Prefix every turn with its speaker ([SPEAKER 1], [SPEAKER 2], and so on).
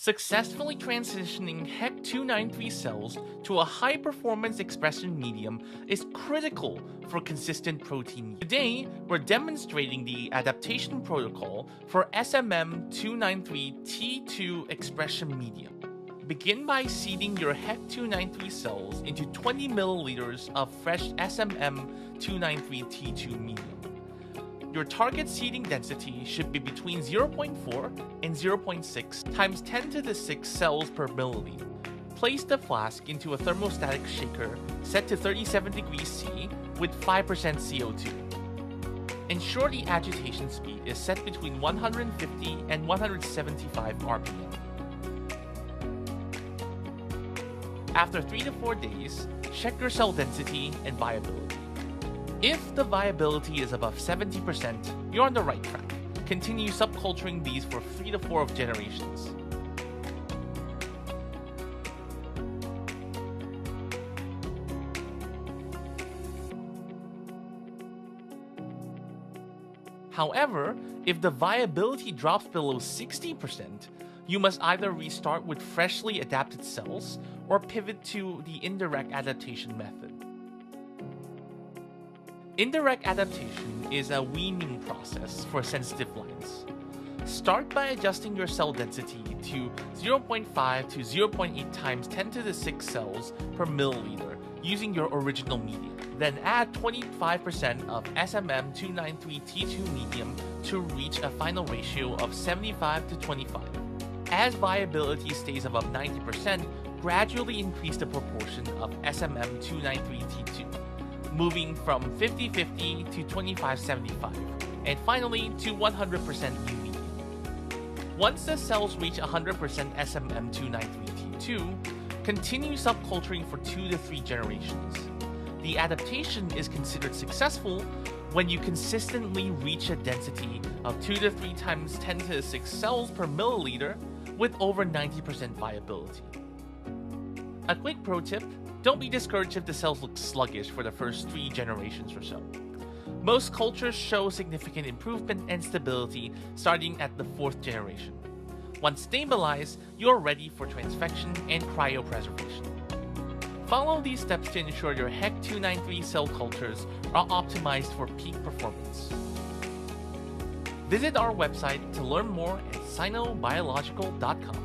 [SPEAKER 1] Successfully transitioning HEK293 cells to a high-performance expression medium is critical for consistent protein use. Today, we're demonstrating the adaptation protocol for SMM 293-TII expression medium. Begin by seeding your HEK293 cells into 20 milliliters of fresh SMM 293-TII medium. Your target seeding density should be between 0.4 and 0.6 times 10 to the 6 cells per milliliter. Place the flask into a thermostatic shaker set to 37 degrees C with 5% CO2. Ensure the agitation speed is set between 150 and 175 RPM. After 3 to 4 days, check your cell density and viability. If the viability is above 70%, you're on the right track. Continue subculturing these for 3 to 4 generations. However, if the viability drops below 60%, you must either restart with freshly adapted cells or pivot to the indirect adaptation method. Indirect adaptation is a weaning process for sensitive lines. Start by adjusting your cell density to 0.5 to 0.8 times 10 to the 6 cells per milliliter using your original medium. Then add 25% of SMM 293-TII medium to reach a final ratio of 75 to 25. As viability stays above 90%, gradually increase the proportion of SMM 293-TII, moving from 50-50 to 25-75, and finally to 100% UV. Once the cells reach 100% SMM 293-TII, continue subculturing for 2 to 3 generations. The adaptation is considered successful when you consistently reach a density of 2 to 3 times 10 to the 6 cells per milliliter with over 90% viability. A quick pro tip: don't be discouraged if the cells look sluggish for the first 3 generations or so. Most cultures show significant improvement and stability starting at the 4th generation. Once stabilized, you're ready for transfection and cryopreservation. Follow these steps to ensure your HEK293 cell cultures are optimized for peak performance. Visit our website to learn more at sinobiological.com.